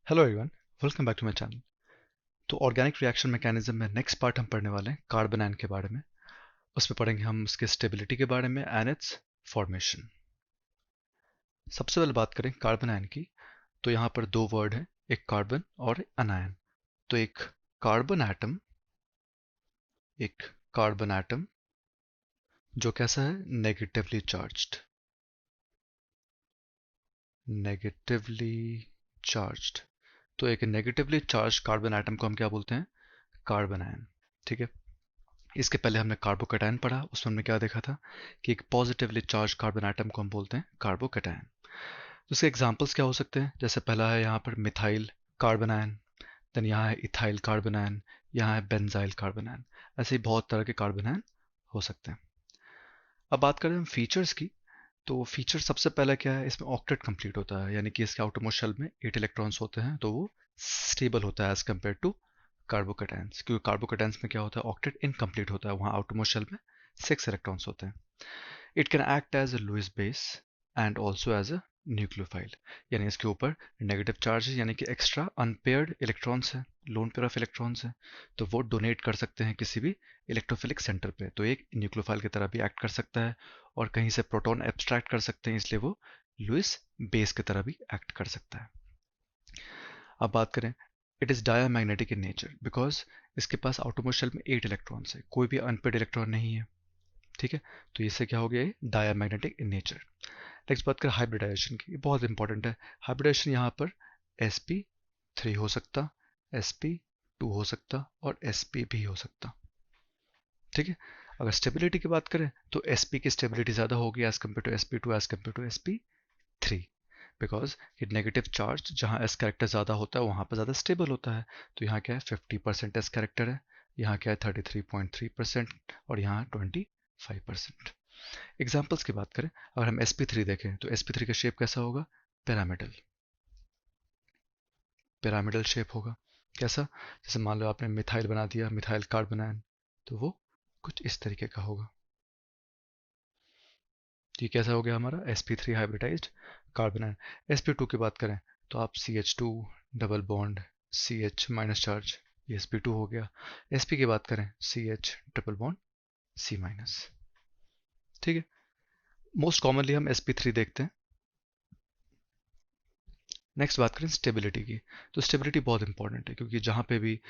Hello everyone, welcome back to my channel. तो organic reaction mechanism में next part हम पढ़ने वाले हैं कार्बन आयन के बारे में। उसमें पढ़ेंगे हम उसके स्टेबिलिटी के बारे में एंड इट्स फॉर्मेशन। सबसे पहले बात करें कार्बन आयन की, तो यहाँ पर दो वर्ड हैं, एक कार्बन और अनायन। तो एक कार्बन एटम जो कैसा है, नेगेटिवली चार्ज्ड। तो एक नेगेटिवली चार्ज कार्बन एटम को हम क्या बोलते हैं, कार्बन आयन। ठीक है। इसके पहले हमने कार्बोकैटायन पढ़ा, उसमें हमने क्या देखा था कि एक पॉजिटिवली चार्ज कार्बन एटम को हम बोलते हैं कार्बोकैटायन। तो इसके एग्जांपल्स क्या हो सकते हैं, जैसे पहला है यहाँ पर मिथाइल कार्बन आयन, देन यहाँ है इथाइल कार्बन आयन, यहाँ है बेंजाइल कार्बन आयन। ऐसे ही बहुत तरह के कार्बन आयन हो सकते हैं। अब बात करें हम फीचर्स की, तो फीचर सबसे पहला क्या है, इसमें ऑक्टेट कंप्लीट होता है, यानी कि इसके आउटरमोस्ट शेल में 8 इलेक्ट्रॉन्स होते हैं, तो वो स्टेबल होता है एज कम्पेयर टू कार्बोकैटायंस। क्योंकि कार्बोकैटायंस में क्या होता है, ऑक्टेट इनकम्प्लीट होता है, वहाँ आउटरमोस्ट शेल में 6 इलेक्ट्रॉन्स होते हैं। It can act as a Lewis base and also as a nucleophile, यानी इसके ऊपर नेगेटिव चार्ज यानी कि एक्स्ट्रा अनपेयर्ड इलेक्ट्रॉन्स हैं, लोन पेयर ऑफ इलेक्ट्रॉन्स हैं, तो वो डोनेट कर सकते हैं किसी भी इलेक्ट्रोफिलिक सेंटर पे, तो एक न्यूक्लियोफाइल की तरह भी एक्ट कर सकता है। और कहीं से प्रोटॉन एब्स्ट्रैक्ट कर सकते हैं, इसलिए वो लुईस बेस की तरह भी एक्ट कर सकता है। अब बात करें, it is diamagnetic in nature because इसके पास आउटरमोस्ट शेल में 8 इलेक्ट्रॉन्स है, कोई भी अनपेड इलेक्ट्रॉन नहीं है। ठीक है। तो इससे क्या हो गया, डायामैग्नेटिक इन नेचर। नेक्स्ट बात करें हाइब्रिडाइजेशन की, बहुत इंपॉर्टेंट है। हाइब्रिडाइजेशन यहाँ पर sp3 हो सकता, sp2 हो सकता और sp भी हो सकता। ठीक है। अगर स्टेबिलिटी की बात करें तो sp की स्टेबिलिटी ज़्यादा होगी as compare to sp2 as compare to sp3, because ये नेगेटिव चार्ज जहाँ एस कैरेक्टर ज़्यादा होता है वहाँ पर ज़्यादा स्टेबल होता है। तो यहाँ क्या है, 50% एस कैरेक्टर है, यहाँ क्या है 33.3% और यहाँ 25%। एग्जाम्पल्स की बात करें, अगर हम sp3 देखें तो sp3 का शेप कैसा होगा, पिरामिडल, पिरामिडल शेप होगा। कैसा, जैसे मान लो आपने मिथाइल बना दिया, मिथाइल कार्बन आयन, तो वो कुछ इस तरीके का होगा। तो ये कैसा हो गया हमारा sp3 hybridised carbon ion. sp2 की बात करें तो आप CH2 double bond CH minus charge, ये sp2 हो गया। sp की बात करें CH triple bond C minus. ठीक है। मोस्ट कॉमनली हम sp3 देखते हैं। नेक्स्ट बात करें स्टेबिलिटी की, तो स्टेबिलिटी बहुत इंपॉर्टेंट है, क्योंकि जहाँ पे भी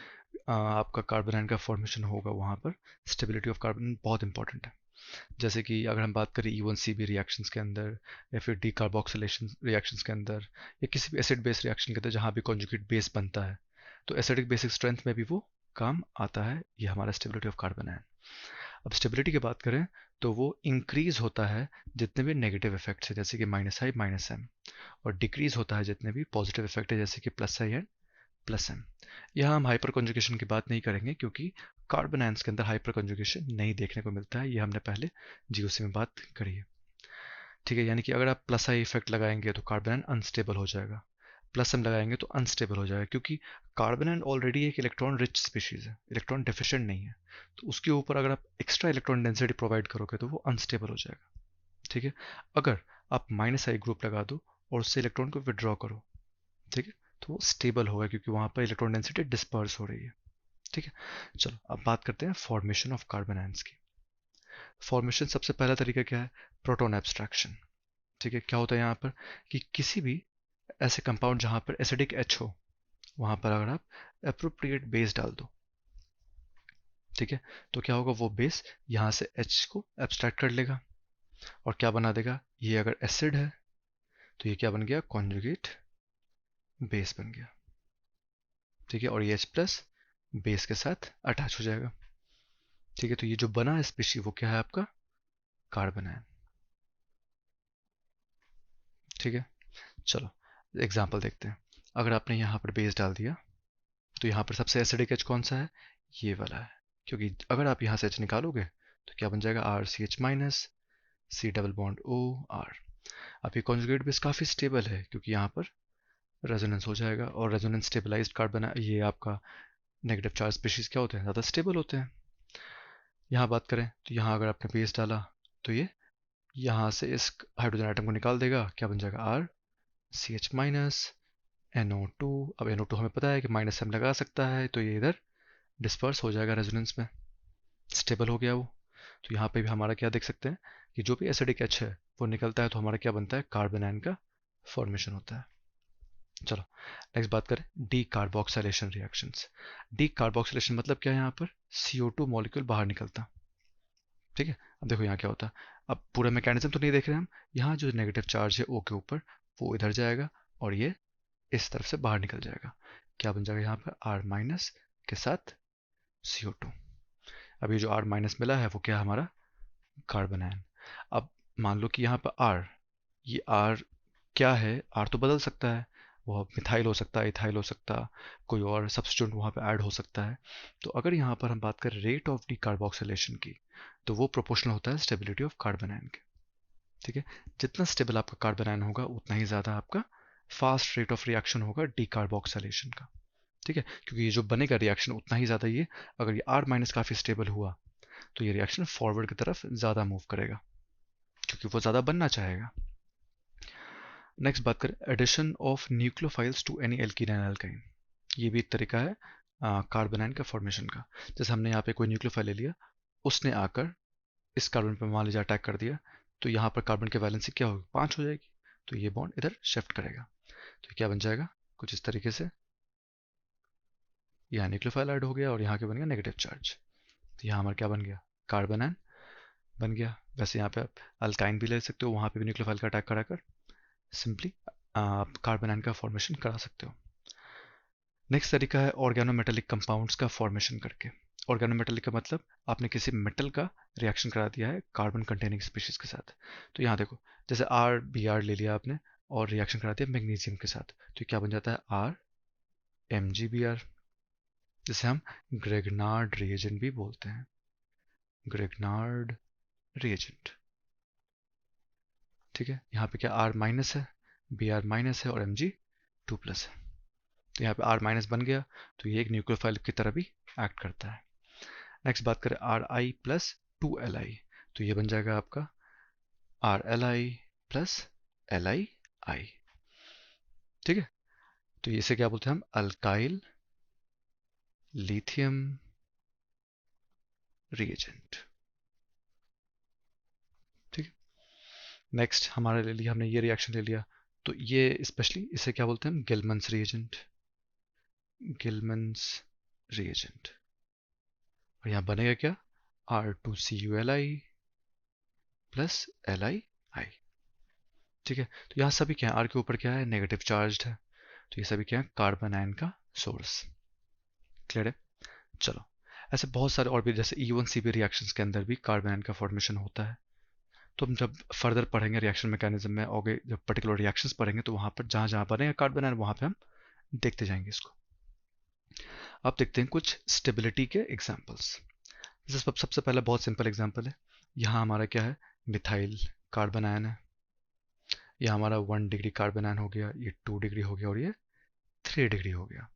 आपका कार्बन आयन का फॉर्मेशन होगा वहाँ पर स्टेबिलिटी ऑफ कार्बन बहुत इंपॉर्टेंट है। जैसे कि अगर हम बात करें E1CB रिएक्शंस के अंदर, या फिर डीकार्बोक्सिलेशन रिएक्शंस के अंदर, या किसी भी एसिड बेस रिएक्शन के अंदर जहाँ भी कॉन्जुगेट बेस बनता है, तो एसिडिक बेसिक स्ट्रेंथ में भी वो काम आता है, ये हमारा स्टेबिलिटी ऑफ कार्बन है। अब स्टेबिलिटी की बात करें तो वो इंक्रीज होता है जितने भी नेगेटिव इफेक्ट्स है, जैसे कि -I -M, और डिक्रीज होता है जितने भी पॉजिटिव इफेक्ट है, जैसे कि +I एंड +M। यहाँ हम हाइपर कॉन्जुगेशन की बात नहीं करेंगे, क्योंकि कार्बन आयंस के अंदर हाइपर कॉन्जुगेशन नहीं देखने को मिलता है, ये हमने पहले जीओसी में बात करी है। ठीक है, यानी कि अगर आप +I इफेक्ट लगाएंगे तो कार्बन आयन अनस्टेबल हो जाएगा, +M लगाएंगे तो अनस्टेबल हो जाएगा, क्योंकि कार्बन आयन ऑलरेडी एक इलेक्ट्रॉन रिच स्पीशीज है, इलेक्ट्रॉन डेफिशिएंट नहीं है। तो उसके ऊपर अगर आप एक्स्ट्रा इलेक्ट्रॉन डेंसिटी प्रोवाइड करोगे तो वो अनस्टेबल हो जाएगा। ठीक है। अगर आप -I ग्रुप लगा दो और उससे इलेक्ट्रॉन को विड्रॉ करो, ठीक है, तो वो स्टेबल होगा, क्योंकि वहां पर इलेक्ट्रॉन डेंसिटी डिस्पर्स हो रही है। ठीक है। चलो अब बात करते हैं फॉर्मेशन ऑफ कार्बन आयंस की। फॉर्मेशन सबसे पहला तरीका क्या है, प्रोटॉन एब्स्ट्रैक्शन। ठीक है, क्या होता है यहाँ पर कि किसी भी ऐसे कंपाउंड जहां पर एसिडिक H हो, वहां पर अगर आप अप्रोप्रिएट बेस डाल दो, ठीक है, तो क्या होगा, वो बेस यहाँ से H को एब्स्ट्रैक्ट कर लेगा और क्या बना देगा, ये अगर एसिड है तो ये क्या बन गया, कॉन्जुगेट बेस बन गया। ठीक है, और ये H प्लस बेस के साथ अटैच हो जाएगा। ठीक है, तो ये जो बना है स्पीशी वो क्या है, आपका कार्बन है। ठीक है। चलो एग्जाम्पल देखते हैं। अगर आपने यहाँ पर बेस डाल दिया तो यहाँ पर सबसे एसिडिक H कौन सा है, ये वाला है, क्योंकि अगर आप यहाँ से H निकालोगे तो क्या बन जाएगा, RCH minus C double bond O R। अब ये कॉन्जुगेट बेस काफ़ी स्टेबल है, क्योंकि यहाँ पर रेजोनेंस हो जाएगा, और रेजोनेंस स्टेबलाइज्ड कार्बन, ये आपका नेगेटिव चार्ज स्पीशीज क्या होते हैं, ज़्यादा स्टेबल होते हैं। यहाँ बात करें तो यहाँ अगर आपने बेस डाला तो ये यहाँ से इस हाइड्रोजन आइटम को निकाल देगा, क्या बन जाएगा, R CH माइनस NO2। अब NO2 हमें पता है कि माइनस हम लगा सकता है, तो ये इधर डिस्पर्स हो जाएगा रेजोनेंस में, स्टेबल हो गया वो। तो यहाँ पे भी हमारा क्या देख सकते हैं कि जो भी एसिडिक H है वो निकलता है, तो हमारा क्या बनता है, कार्बन आयन का फॉर्मेशन होता है। चलो नेक्स्ट बात करें D carboxylation reactions. D carboxylation मतलब क्या है, यहाँ पर CO2 मॉलिक्यूल बाहर निकलता। ठीक है, अब देखो यहाँ क्या होता है, अब पूरा मैकेनिज्म तो नहीं देख रहे हम, यहाँ जो नेगेटिव चार्ज है O के ऊपर वो इधर जाएगा और ये इस तरफ से बाहर निकल जाएगा। क्या बन जाएगा यहाँ पर R माइनस के साथ CO2। अब ये जो R माइनस मिला है वो क्या हमारा कार्बन आयन। अब मान लो कि यहाँ पर R, ये R क्या है, R तो बदल सकता है, वो मिथाइल हो सकता है, इथाइल हो सकता है, कोई और सब्स्टिट्यूट वहाँ पे ऐड हो सकता है। तो अगर यहाँ पर हम बात करें रेट ऑफ डीकार्बोक्सिलेशन की, तो वो प्रोपोर्शनल होता है स्टेबिलिटी ऑफ कार्बन आयन के। ठीक है, जितना स्टेबल आपका कार्बन आयन होगा उतना ही ज़्यादा आपका फास्ट रेट ऑफ रिएक्शन होगा डीकार्बोक्सिलेशन का। ठीक है, क्योंकि ये जो बनेगा रिएक्शन उतना ही ज़्यादा ये, अगर ये R माइनस काफ़ी स्टेबल हुआ तो ये रिएक्शन फॉरवर्ड की तरफ ज़्यादा मूव करेगा क्योंकि वो ज़्यादा बनना चाहेगा। नेक्स्ट बात करें addition of nucleophiles to any alkene and alkyne. ये भी एक तरीका है कार्बन आयन का फॉर्मेशन का। जैसे हमने यहाँ पे कोई न्यूक्लियोफाइल ले लिया, उसने आकर इस कार्बन पर मान लीजिए अटैक कर दिया, तो यहाँ पर कार्बन की वैलेंसी क्या होगी, 5 हो जाएगी, तो ये बॉन्ड इधर शिफ्ट करेगा। तो क्या बन जाएगा कुछ इस तरीके से, यहाँ न्यूक्लियोफाइल ऐड हो गया और यहाँ के बन गया नेगेटिव चार्ज। तो यहाँ हमारा क्या बन गया, कार्बन आयन बन गया। वैसे यहाँ पे आप अल्काइन भी ले सकते हो, वहाँ पे भी न्यूक्लियोफाइल का अटैक कराकर सिंपली आप कार्बन आयन का फॉर्मेशन करा सकते हो। नेक्स्ट तरीका है ऑर्गेनोमेटेलिक कंपाउंड्स का फॉर्मेशन करके। ऑर्गेनोमेटेलिक का मतलब आपने किसी मेटल का रिएक्शन करा दिया है कार्बन कंटेनिंग स्पीशीज के साथ। तो यहाँ देखो, जैसे RBr ले लिया आपने और रिएक्शन करा दिया मैग्नीशियम के साथ, तो क्या बन जाता है RMgBr, जिसे हम ग्रेगनार्ड रिएजेंट भी बोलते हैं, ग्रेगनार्ड रिएजेंट। ठीक है, यहाँ पे क्या R माइनस है, Br माइनस है और Mg2+ है। तो यहाँ पे R माइनस बन गया, तो ये एक न्यूक्लियोफाइल की तरह भी एक्ट करता है। नेक्स्ट बात करें Ri+2Li, तो ये बन जाएगा आपका RLi+LiI। ठीक है, तो इसे क्या बोलते हैं हम, अल्काइल लिथियम रिएजेंट। ठीक है, नेक्स्ट हमारे ले लिया हमने ये रिएक्शन ले लिया, तो ये स्पेशली इसे क्या बोलते हैं हम, गिलमन्स रिएजेंट, गिलमन्स रिएजेंट। और यहाँ बनेगा क्या, R2CuLi प्लस LiI। ठीक है, तो यहाँ सभी क्या है, R के ऊपर क्या है, नेगेटिव चार्ज है, तो ये सभी क्या है, कार्बन आयन का सोर्स। क्लियर है। चलो, ऐसे बहुत सारे और भी, जैसे E1CP रिएक्शंस के अंदर भी कार्बन आयन का फॉर्मेशन होता है। तो हम जब फर्दर पढ़ेंगे रिएक्शन मैकेनिज्म में, आगे जब पर्टिकुलर रिएक्शंस पढ़ेंगे तो वहाँ पर जहाँ जहाँ बनेगा कार्बन आयन वहाँ पे हम देखते जाएंगे इसको। अब देखते हैं कुछ स्टेबिलिटी के एग्जाम्पल्स। जैसे सबसे पहला बहुत सिंपल एग्जाम्पल है, यहाँ हमारा क्या है, मिथाइल कार्बन आयन है। ये हमारा 1 डिग्री कार्बन आयन हो गया, ये 2 डिग्री हो गया और ये 3 डिग्री हो गया।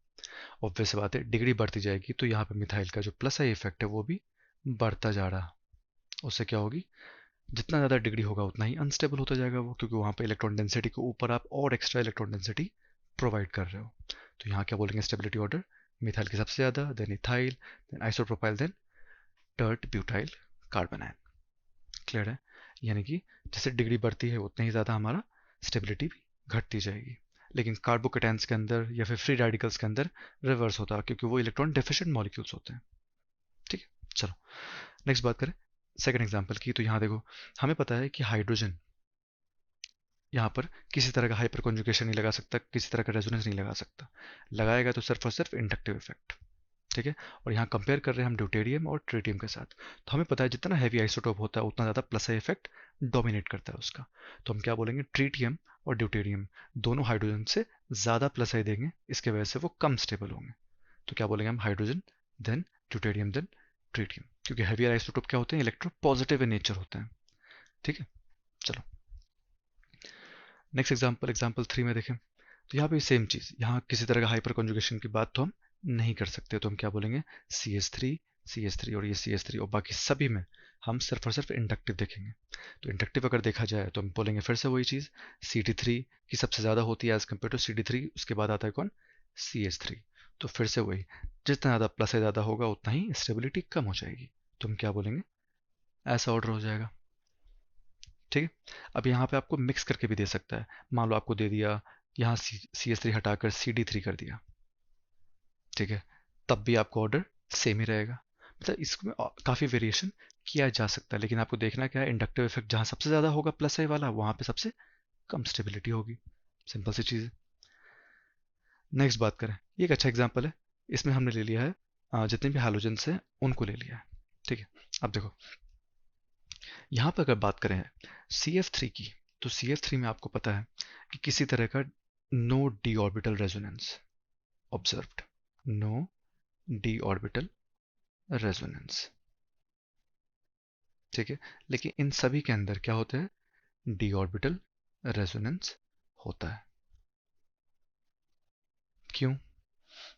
ऑब्वियस बात है, डिग्री बढ़ती जाएगी तो यहाँ पे मिथाइल का जो प्लस आई इफेक्ट है वो भी बढ़ता जा रहा। उससे क्या होगी, जितना ज़्यादा डिग्री होगा उतना ही अनस्टेबल होता जाएगा वो, क्योंकि वहाँ पे इलेक्ट्रॉन डेंसिटी के ऊपर आप और एक्स्ट्रा इलेक्ट्रॉन डेंसिटी प्रोवाइड कर रहे हो। तो यहाँ क्या बोलेंगे स्टेबिलिटी ऑर्डर, मिथाइल की सबसे ज़्यादा, then ethyl, then isopropyl, then tert butyl carbanion. Clear है, यानी कि जैसे डिग्री बढ़ती है उतना ही ज़्यादा हमारा स्टेबिलिटी भी घटती जाएगी। लेकिन कार्बोकेटाइंस के अंदर या फिर फ्री रेडिकल्स के अंदर रिवर्स होता है, क्योंकि वो इलेक्ट्रॉन डेफिशिएंट मॉलिक्यूल्स होते हैं। ठीक है, चलो नेक्स्ट बात करें सेकंड एग्जांपल की। तो यहाँ देखो, हमें पता है कि हाइड्रोजन यहाँ पर किसी तरह का हाइपर कॉन्जुगेशन नहीं लगा सकता, किसी तरह का रेजोनेंस नहीं लगा सकता, लगाएगा तो सिर्फ और सिर्फ इंडक्टिव इफेक्ट। ठीक है, और यहाँ कंपेयर कर रहे हैं हम ड्यूटेरियम और ट्रिटियम के साथ। तो हमें पता है जितना हैवी आइसोटोप होता है उतना ज़्यादा प्लस आई इफेक्ट डोमिनेट करता है उसका। तो हम क्या बोलेंगे, ट्रिटियम और ड्यूटेरियम दोनों हाइड्रोजन से ज़्यादा प्लस आई देंगे, इसके वजह से वो कम स्टेबल होंगे। तो क्या बोलेंगे हम, hydrogen then deuterium then tritium, क्योंकि हैवी आइसोटोप क्या होते हैं, इलेक्ट्रो पॉजिटिव इन नेचर होते हैं। ठीक है, चलो नेक्स्ट एग्जाम्पल, एग्जाम्पल 3 में देखें। तो यहाँ पे सेम चीज़, यहाँ किसी तरह का हाइपर कॉन्जुगेशन की बात तो हम नहीं कर सकते, तो हम क्या बोलेंगे, CH3 CH3 और ये CH3, और बाकी सभी में हम सिर्फ और सिर्फ इंडक्टिव देखेंगे। तो इंडक्टिव अगर देखा जाए तो हम बोलेंगे फिर से वही चीज़, CT3 की सबसे ज़्यादा होती है एज कम्पेयर टू CD3, उसके बाद आता है कौन, CH3। तो फिर से वही, जितना ज़्यादा प्लस से ज़्यादा होगा उतना ही स्टेबिलिटी कम हो जाएगी। तो हम क्या बोलेंगे, ऐसा ऑर्डर हो जाएगा। ठीक है। अब यहाँ पे आपको मिक्स करके भी दे सकता है। मान लो आपको दे दिया यहाँ CH3 हटाकर CD3 कर दिया, ठीक है, तब भी आपको ऑर्डर सेम ही रहेगा। मतलब इसमें काफ़ी वेरिएशन किया जा सकता है, लेकिन आपको देखना क्या है, इंडक्टिव इफेक्ट जहाँ सबसे ज़्यादा होगा प्लस आई वाला, वहाँ पे सबसे कम स्टेबिलिटी होगी। सिंपल सी चीज़ है। नेक्स्ट बात करें, ये एक अच्छा एग्जाम्पल है। इसमें हमने ले लिया है जितने भी हाइड्रोजन्स हैं उनको ले लिया है। ठीक है। अब देखो यहाँ पर अगर बात करें CF3 की, तो CF3 में आपको पता है कि किसी तरह का no D orbital resonance observed, no D orbital resonance. ठीक है। लेकिन इन सभी के अंदर क्या होता है, डी ऑर्बिटल रेजोनेंस होता है। क्यों?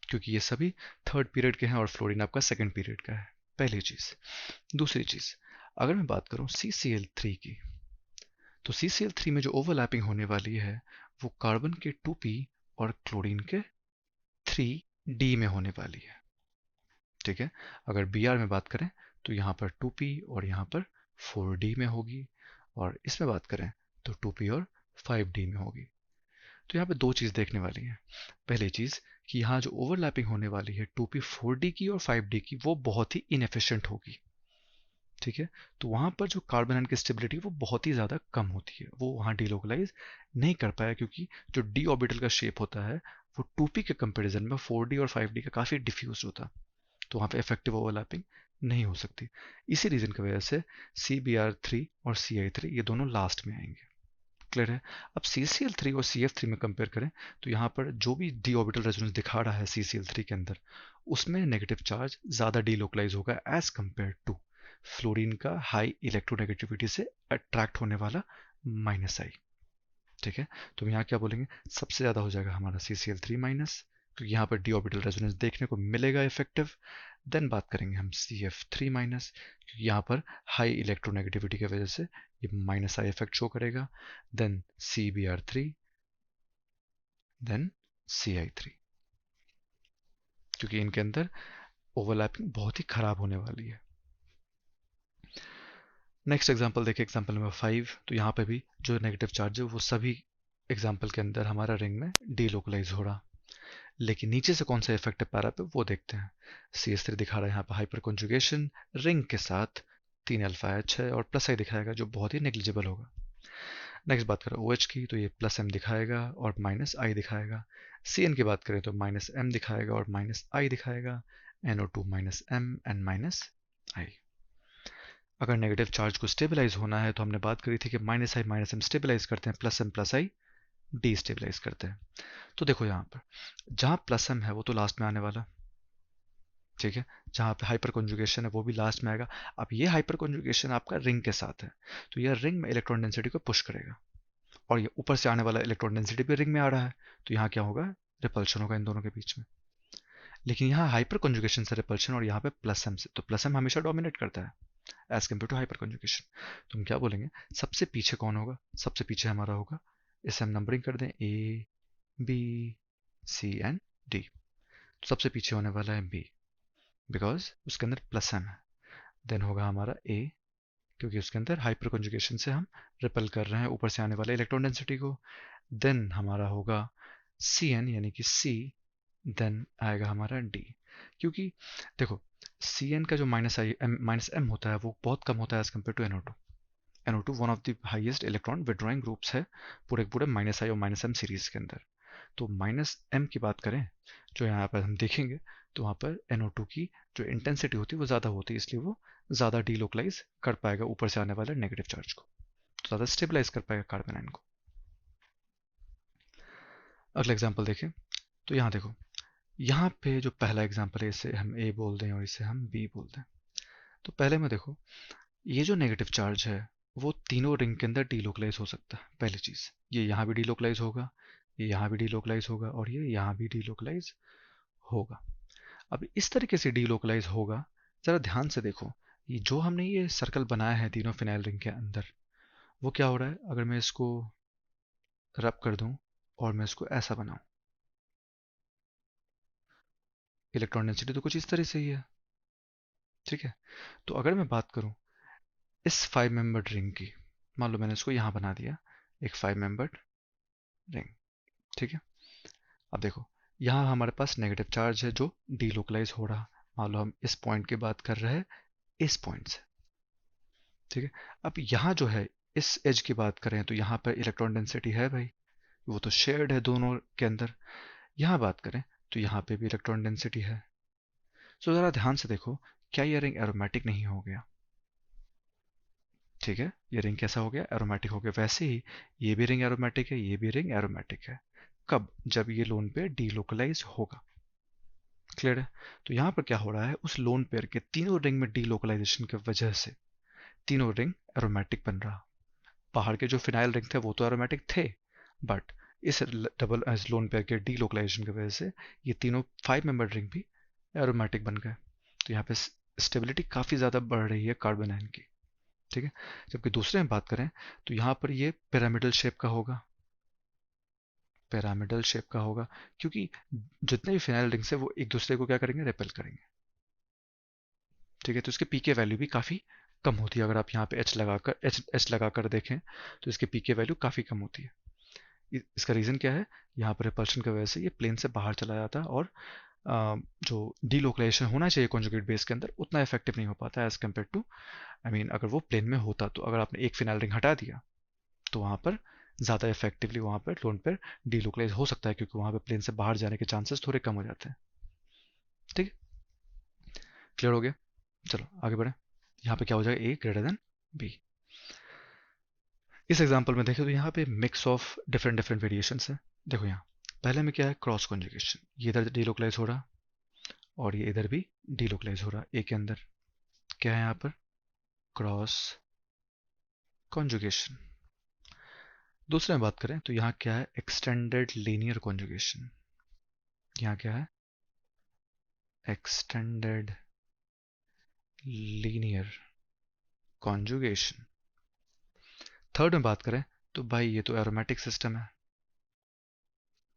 क्योंकि ये सभी थर्ड पीरियड के हैं और फ्लोरीन आपका सेकंड पीरियड का है। पहली चीज। दूसरी चीज, अगर मैं बात करूं CCl3 की, तो CCl3 में जो ओवरलैपिंग होने वाली है वो कार्बन के 2p और क्लोरीन के 3d में होने वाली है। ठीक है। अगर Br में बात करें तो यहाँ पर 2p और यहाँ पर 4d में होगी, और इसमें बात करें तो 2p और 5d में होगी। तो यहाँ पे दो चीज़ देखने वाली है। पहली चीज़ कि यहाँ जो ओवरलैपिंग होने वाली है 2p 4d की और 5d की, वो बहुत ही इनएफिशिएंट होगी। ठीक है। तो वहाँ पर जो कार्बन आयन की स्टेबिलिटी वो बहुत ही ज़्यादा कम होती है, वो वहाँ डिलोकलाइज नहीं कर पाया, क्योंकि जो डी ऑर्बिटल का शेप होता है वो 2p के कंपैरिजन में 4d और 5d का काफ़ी डिफ्यूज होता, तो वहाँ पे इफेक्टिव ओवरलैपिंग नहीं हो सकती। इसी रीजन की वजह से CBr3 और CI3 ये दोनों लास्ट में आएंगे। क्लियर है। अब CCl3 और CF3 में कंपेयर करें तो यहाँ पर जो भी डी ऑर्बिटल रेजोनेंस दिखा रहा है CCl3 के अंदर, उसमें नेगेटिव चार्ज ज़्यादा डीलोकलाइज होगा एज कंपेयर टू फ्लोरीन का हाई इलेक्ट्रोनेगेटिविटी से अट्रैक्ट होने वाला माइनस आई। ठीक है। तो यहाँ क्या बोलेंगे, सबसे ज़्यादा हो जाएगा हमारा CCl3 माइनस, क्योंकि यहाँ पर डी ऑर्बिटल रेजोनेंस देखने को मिलेगा इफेक्टिव। देन बात करेंगे हम CF3 माइनस, क्योंकि यहाँ पर हाई इलेक्ट्रोनेगेटिविटी की वजह से ये माइनस आई इफेक्ट शो करेगा। देन CBr3, देन CI3, क्योंकि इनके अंदर ओवरलैपिंग बहुत ही खराब होने वाली है। नेक्स्ट एग्जांपल देखिए, एग्जांपल नंबर 5। तो यहाँ पे भी जो नेगेटिव चार्ज है वो सभी एग्जांपल के अंदर हमारा रिंग में डीलोकलाइज हो रहा, लेकिन नीचे से कौन सा इफेक्ट है पैरा पे वो देखते हैं। CH3 दिखा रहा है यहाँ पर हाइपर कॉन्जुगेशन रिंग के साथ 3 अल्फा H है, और प्लस आई दिखाएगा जो बहुत ही नेग्लिजिबल होगा। नेक्स्ट बात करें OH की, तो ये प्लस M दिखाएगा और माइनस I दिखाएगा। CN की बात करें तो माइनस M दिखाएगा और माइनस I दिखाएगा। NO2 minus M and minus I। अगर नेगेटिव चार्ज को स्टेबलाइज होना है तो हमने बात करी थी कि minus I minus M stabilise करते हैं, plus M plus I D stabilise करते हैं। तो देखो यहाँ पर जहाँ प्लस एम है वो तो लास्ट में आने वाला, ठीक है, जहाँ पे हाइपर कॉन्जुगेशन है वो भी लास्ट में आएगा। अब ये हाइपर कॉन्जुगेशन आपका रिंग के साथ है, तो यह रिंग में इलेक्ट्रॉन डेंसिटी को पुश करेगा, और ये ऊपर से आने वाला इलेक्ट्रॉन डेंसिटी भी रिंग में आ रहा है, तो यहाँ क्या होगा, रिपल्शन होगा इन दोनों के बीच में। लेकिन यहाँ हाइपर कॉन्जुगेशन से रिपल्शन और यहाँ पे प्लस एम से, तो प्लस एम हमेशा डोमिनेट करता है as compare to hyper conjugation. तो हम क्या बोलेंगे, सबसे पीछे कौन होगा, सबसे पीछे हमारा होगा, इसे हम नंबरिंग कर दें A B C and D। तो सबसे पीछे होने वाला है B, बिकॉज उसके अंदर प्लस एम है। देन होगा हमारा A, क्योंकि उसके अंदर हाइपर कॉन्जुगेशन से हम रिपेल कर रहे हैं ऊपर से आने वाले इलेक्ट्रॉन डेंसिटी को। देन हमारा होगा CN यानी कि C, देन आएगा हमारा D, क्योंकि देखो CN का जो माइनस एम होता है वो बहुत कम होता है as compare to NO2। NO2 one of the highest electron withdrawing groups है पूरे पूरे माइनस आई और माइनस एम सीरीज के अंदर। तो माइनस एम की बात करें जो यहाँ पर हम देखेंगे, तो वहाँ पर NO2 की जो इंटेंसिटी होती है वो ज़्यादा होती है, इसलिए वो ज़्यादा डीलोकलाइज कर पाएगा ऊपर से आने वाले नेगेटिव चार्ज को, तो ज़्यादा स्टेबलाइज कर पाएगा कार्बन आयन को। अगला एग्जाम्पल देखें, तो यहाँ देखो, यहाँ पे जो पहला एग्जाम्पल है इसे हम A बोल दें और इसे हम B बोल दें। तो पहले में देखो, ये जो नेगेटिव चार्ज है वो तीनों रिंग के अंदर डीलोकलाइज हो सकता है। पहली चीज़, ये यहाँ भी डीलोकलाइज होगा, ये यहाँ भी डीलोकलाइज होगा, और ये यहाँ भी डीलोकलाइज होगा। अब इस तरीके से डीलोकलाइज होगा ज़रा ध्यान से देखो, ये जो हमने ये सर्कल बनाया है तीनों फिनाइल रिंग के अंदर, वो क्या हो रहा है अगर मैं इसको रब कर दूं और मैं इसको ऐसा बनाऊं, इलेक्ट्रॉन डेंसिटी तो कुछ इस तरह से ही है। ठीक है, तो अगर मैं बात करूं इस 5 मेंबर्ड रिंग की, मान लो मैंने इसको यहां बना दिया एक 5 मेंबर्ड रिंग। ठीक है, अब देखो यहाँ हमारे पास नेगेटिव चार्ज है जो डीलोकलाइज हो रहा। मान लो हम इस पॉइंट की बात कर रहे हैं, इस पॉइंट से। ठीक है, अब यहाँ जो है इस एज की बात करें तो यहाँ पर इलेक्ट्रॉन डेंसिटी है भाई, वो तो शेयर्ड है दोनों के अंदर। यहाँ बात करें तो यहाँ पे भी इलेक्ट्रॉन डेंसिटी है। सो जरा ध्यान से देखो, क्या ये रिंग एरोमेटिक नहीं हो गया? ठीक है, ये रिंग कैसा हो गया? एरोमेटिक हो गया। वैसे ही ये भी रिंग एरोमेटिक है, ये भी रिंग एरोमेटिक है। कब? जब ये लोन पेयर डीलोकलाइज होगा। क्लियर है? तो यहाँ पर क्या हो रहा है, उस लोन पेयर के तीनों रिंग में डीलोकलाइजेशन की वजह से तीनों रिंग एरोमेटिक बन रहा। बाहर के जो फिनाइल रिंग थे वो तो एरोमेटिक थे, बट इस डबल लोन पेयर के डीलोकलाइजेशन की वजह से ये तीनों 5 मेंबर रिंग भी एरोमेटिक बन गए। तो यहाँ पे स्टेबिलिटी काफ़ी ज़्यादा बढ़ रही है कार्बन आयन की। ठीक है, जबकि दूसरे में बात करें तो यहाँ पर ये पिरामिडल शेप का होगा, पिरामिडल शेप का होगा, क्योंकि जितने भी फिनाइल रिंग्स है वो एक दूसरे को क्या करेंगे? रेपेल करेंगे। ठीक है, तो इसके पीके वैल्यू भी काफ़ी कम होती है। अगर आप यहाँ पे एच लगाकर देखें तो इसके पीके वैल्यू काफ़ी कम होती है। इसका रीज़न क्या है? यहाँ पर रिपल्शन की वजह से ये प्लेन से बाहर चला जाता है और जो डीलोकलाइजेशन होना चाहिए कॉन्जुगेट बेस के अंदर उतना इफेक्टिव नहीं हो पाता as compare to, I mean अगर वो प्लेन में होता तो अगर आपने एक फिनाइल रिंग हटा दिया तो वहाँ पर ज़्यादा इफेक्टिवली वहाँ पर लोन पर डीलोकलाइज हो सकता है, क्योंकि वहाँ पर प्लेन से बाहर जाने के चांसेस थोड़े कम हो जाते हैं। ठीक है, क्लियर हो गया? चलो आगे बढ़े। यहाँ पे क्या हो जाएगा? ए ग्रेटर देन बी। इस एग्जांपल में देखें तो यहाँ पे mix of different different variations है। देखो यहाँ पहले में क्या है? क्रॉस कॉन्जुगेशन, ये इधर डीलोकलाइज हो रहा और ये इधर भी डीलोकलाइज हो रहा। ए के अंदर क्या है? यहाँ पर क्रॉस कॉन्जुगेशन। दूसरे में बात करें तो यहाँ क्या है? Extended linear conjugation. यहाँ क्या है? Extended linear conjugation. थर्ड में बात करें तो भाई ये तो एरोमेटिक सिस्टम है,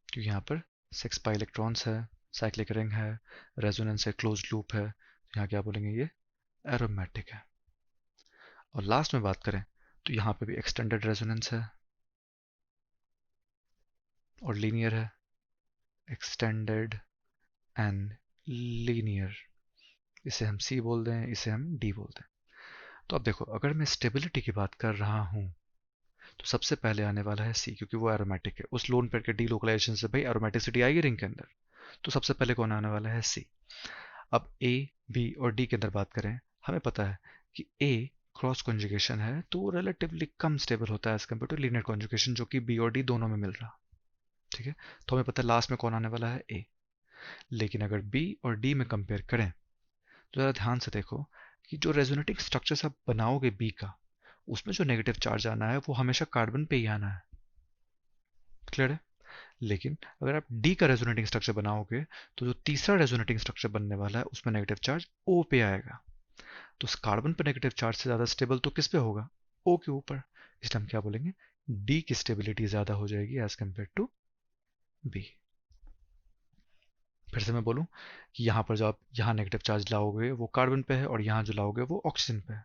क्योंकि यहाँ पर 6 पाई इलेक्ट्रॉन्स है, साइक्लिक रिंग है, रेजोनेंस है, क्लोज लूप है। यहाँ क्या बोलेंगे? ये एरोमेटिक है। और लास्ट में बात करें तो यहाँ पे भी एक्सटेंडेड रेजोनेंस है और लीनियर है, एक्सटेंडेड एंड लीनियर। इसे हम सी बोल दें, इसे हम डी बोल दें। तो अब देखो, अगर मैं स्टेबिलिटी की बात कर रहा हूँ तो सबसे पहले आने वाला है सी, क्योंकि वो एरोमेटिक है। उस लोन पेयर के डी लोकलाइजेशन से भाई एरोमेटिसिटी आएगी रिंग के अंदर, तो सबसे पहले कौन आने वाला है? सी। अब ए, बी और डी के अंदर बात करें, हमें पता है कि ए क्रॉस कॉन्जुगेशन है तो वो रिलेटिवली कम स्टेबल होता है as compare to linear conjugation, जो कि बी और डी दोनों में मिल रहा। ठीक है, तो हमें पता है लास्ट में कौन आने वाला है? ए। लेकिन अगर बी और डी में कंपेयर करें तो ज़रा ध्यान से देखो कि जो रेजोनेटिंग स्ट्रक्चर आप बनाओगे बी का, उसमें जो नेगेटिव चार्ज आना है वो हमेशा कार्बन पे ही आना है। क्लियर है? लेकिन अगर आप डी का रेजोनेटिंग स्ट्रक्चर बनाओगे तो जो तीसरा रेजोनेटिंग स्ट्रक्चर बनने वाला है उसमें नेगेटिव चार्ज ओ पे आएगा। तो उस कार्बन पर नेगेटिव चार्ज से ज़्यादा स्टेबल तो किस पे होगा? ओ के ऊपर। इसलिए हम क्या बोलेंगे? डी की स्टेबिलिटी ज़्यादा हो जाएगी एज कम्पेयर टू बी। फिर से मैं बोलूं कि यहाँ पर जो आप यहाँ नेगेटिव चार्ज लाओगे वो कार्बन पे है और यहाँ जो लाओगे वो ऑक्सीजन पे है।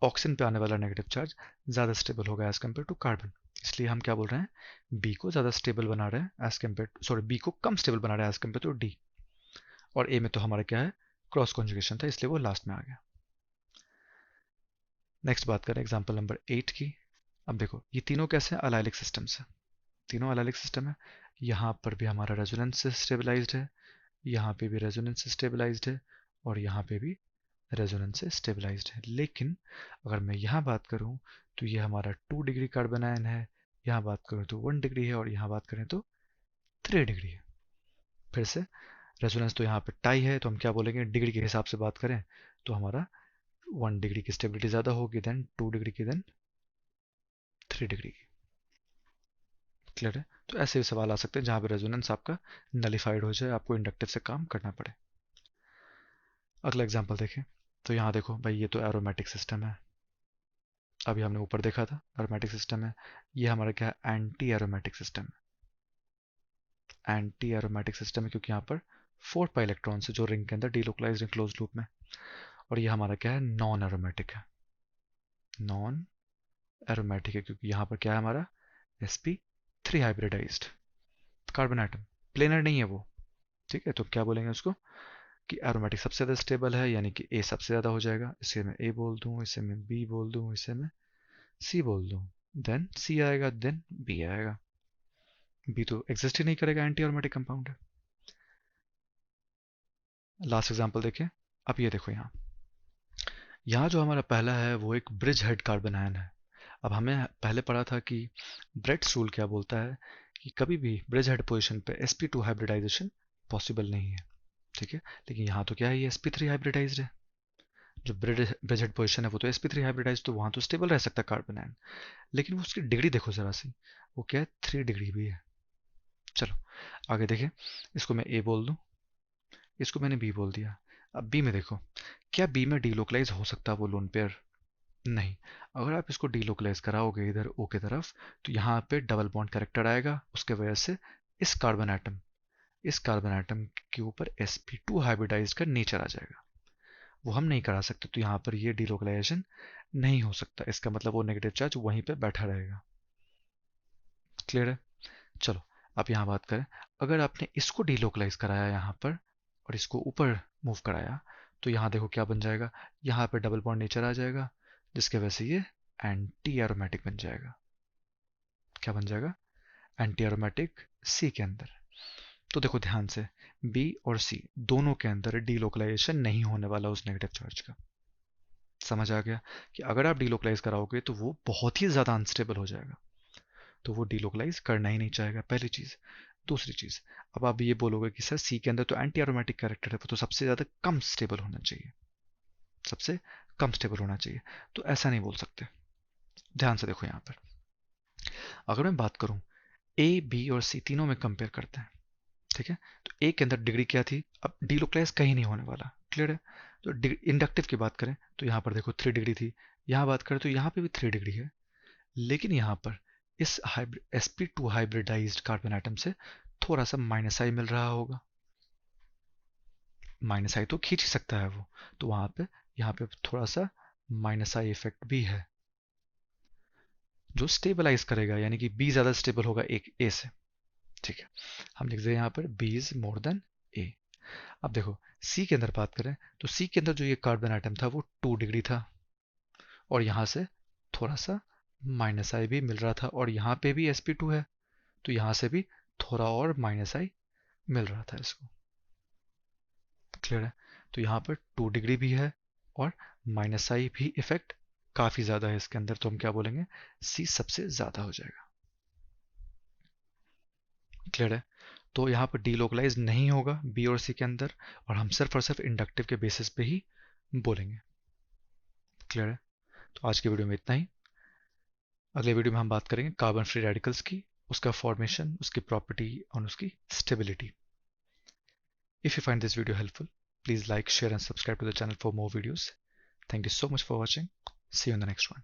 ऑक्सीजन पे आने वाला नेगेटिव चार्ज ज़्यादा स्टेबल होगा एज कम्पेयर टू कार्बन। इसलिए हम क्या बोल रहे हैं? बी को ज़्यादा स्टेबल बना रहे हैं एज कम्पेयर, सॉरी बी को कम स्टेबल बना रहे हैं एज कम्पेयर टू डी। और ए में तो हमारा क्या है? क्रॉस कॉन्जुगेशन था, इसलिए वो लास्ट में आ गया। नेक्स्ट बात करें एग्जाम्पल नंबर 8 की। अब देखो ये तीनों कैसे हैं? अलाइलिक सिस्टम से। तीनों अलाइलिक सिस्टम है। यहाँ पर भी हमारा रेजोनेंस से स्टेबलाइज्ड है, यहाँ पे भी रेजोनेंस से स्टेबलाइज्ड है और यहाँ पे भी रेजोनेंस से स्टेबलाइज्ड है। लेकिन अगर मैं यहाँ बात करूँ तो ये हमारा 2 डिग्री कार्बन आयन है, यहाँ बात करूँ तो 1 डिग्री है और यहाँ बात करें तो 3 डिग्री है। फिर से रेजोनेंस तो यहाँ पे टाई है, तो हम क्या बोलेंगे? डिग्री के हिसाब से बात करें तो हमारा 1 डिग्री की स्टेबिलिटी ज़्यादा होगी देन 2 डिग्री की, देन 3 डिग्री की। क्लियर है? तो ऐसे भी सवाल आ सकते हैं जहाँ पे रेजोनेंस आपका नलिफाइड हो जाए, आपको इंडक्टिव से काम करना पड़े। अगला एग्जांपल देखें तो यहाँ देखो भाई, ये तो एरोमेटिक सिस्टम है, अभी हमने ऊपर देखा था एरोमेटिक सिस्टम है। ये हमारा क्या है, एंटी एरोमेटिक सिस्टम है। एंटी एरोमेटिक सिस्टम है क्योंकि यहाँ पर 4 पाई इलेक्ट्रॉन है जो रिंग के अंदर डीलोकलाइज्ड इन क्लोज लूप में। और ये हमारा क्या है, नॉन एरोमेटिक है। नॉन एरोमेटिक है क्योंकि यहाँ पर क्या है हमारा, sp3 hybridised carbon atom, planar नहीं है वो। ठीक है, तो क्या बोलेंगे उसको कि एरोमेटिक सबसे ज़्यादा स्टेबल है, यानी कि ए सबसे ज़्यादा हो जाएगा। इसे मैं ए बोल दूँ, इसे मैं बी बोल दूँ, इसे मैं सी बोल दूँ, देन सी आएगा, देन बी आएगा। बी तो एग्जिस्ट ही नहीं करेगा, एंटी एरोमेटिक कंपाउंड है। लास्ट एग्जांपल देखें। अब ये देखो, यहाँ जो हमारा पहला है वो एक ब्रिज हेड कार्बन आयन है। अब हमें पहले पढ़ा था कि ब्रेड्स रूल क्या बोलता है कि कभी भी ब्रिज हेड पोजिशन पे sp2 हाइब्रिडाइजेशन पॉसिबल नहीं है। ठीक है, लेकिन यहाँ तो क्या है, ये sp3 हाइब्रिडाइज्ड है। जो ब्रिज हेड पोजिशन है वो तो sp3 हाइब्रिडाइज, तो वहाँ तो स्टेबल रह सकता है कार्बन आयन। लेकिन वो उसकी डिग्री देखो जरा सी, वो क्या है, 3 डिग्री भी है। चलो आगे देखें। इसको मैं ए बोल दूं, इसको मैंने बी बोल दिया। अब बी में देखो, क्या बी में डीलोकलाइज हो सकता है वो लोन पेयर? नहीं। अगर आप इसको डीलोकलाइज कराओगे इधर ओ की तरफ, तो यहाँ पे डबल बॉन्ड कैरेक्टर आएगा, उसके वजह से इस कार्बन एटम के ऊपर sp2 हाइब्रिडाइज का नेचर आ जाएगा। वो हम नहीं करा सकते, तो यहाँ पर ये डीलोकलाइजेशन नहीं हो सकता। इसका मतलब वो नेगेटिव चार्ज वहीं पे बैठा रहेगा। क्लियर है? चलो अब यहाँ बात करें। अगर आपने इसको डीलोकलाइज कराया यहाँ पर और इसको ऊपर मूव कराया, तो यहाँ देखो क्या बन जाएगा, यहाँ पे डबल बॉन्ड नेचर आ जाएगा, जिसके वजह से ये एंटी एरोमेटिक बन जाएगा। क्या बन जाएगा? एंटी एरोमेटिक सी के अंदर। तो देखो ध्यान से, बी और सी दोनों के अंदर डीलोकलाइजेशन नहीं होने वाला उस नेगेटिव चार्ज का। समझ आ गया कि अगर आप डीलोकलाइज कराओगे तो वो बहुत ही ज्यादा अनस्टेबल हो जाएगा, तो वो डीलोकलाइज करना ही नहीं चाहेगा, पहली चीज। दूसरी चीज, अब आप ये बोलोगे कि सर सी के अंदर तो एंटी एरोमेटिक कैरेक्टर है, वो तो सबसे ज्यादा कम स्टेबल होना चाहिए, सबसे कम स्टेबल होना चाहिए। तो ऐसा नहीं बोल सकते। ध्यान से देखो यहाँ पर, अगर मैं बात करूं ए बी और सी तीनों में कंपेयर करते हैं, ठीक है, तो ए के अंदर डिग्री क्या थी, अब डीलोकलाइज कहीं नहीं होने वाला। क्लियर है? तो इंडक्टिव की बात करें तो यहाँ पर देखो 3 डिग्री थी, यहाँ बात करें तो यहाँ पे भी 3 डिग्री है। लेकिन यहाँ पर इस sp2 हाइब्रिडाइज्ड कार्बन एटम से थोड़ा सा माइनस आई मिल रहा होगा। माइनस आई तो खींच ही सकता है वो, तो वहां पे यहाँ पे थोड़ा सा माइनस आई इफेक्ट भी है, जो स्टेबलाइज करेगा, यानी कि बी ज्यादा स्टेबल होगा एक ए से। ठीक है, हम लिख दें यहाँ पर बी इज मोर देन ए। अब देखो सी के अंदर बात करें तो सी के अंदर जो ये कार्बन आइटम था वो 2 डिग्री था, और यहाँ से थोड़ा सा माइनस आई भी मिल रहा था, और यहाँ पे भी sp2 है, तो यहाँ से भी थोड़ा और माइनस आई मिल रहा था इसको। क्लियर है? तो यहाँ पर 2 डिग्री भी है और माइनस आई भी इफेक्ट काफी ज्यादा है इसके अंदर, तो हम क्या बोलेंगे, सी सबसे ज्यादा हो जाएगा। क्लियर है? तो यहाँ पर डीलोकलाइज नहीं होगा बी और सी के अंदर, और हम सिर्फ और सिर्फ इंडक्टिव के बेसिस पे ही बोलेंगे। क्लियर है? तो आज की वीडियो में इतना ही। अगले वीडियो में हम बात करेंगे कार्बन फ्री रेडिकल्स की, उसका फॉर्मेशन, उसकी प्रॉपर्टी और उसकी stability. If you find this video helpful, please like, share and subscribe to the channel for more videos. Thank you so much for watching. See you in the next one.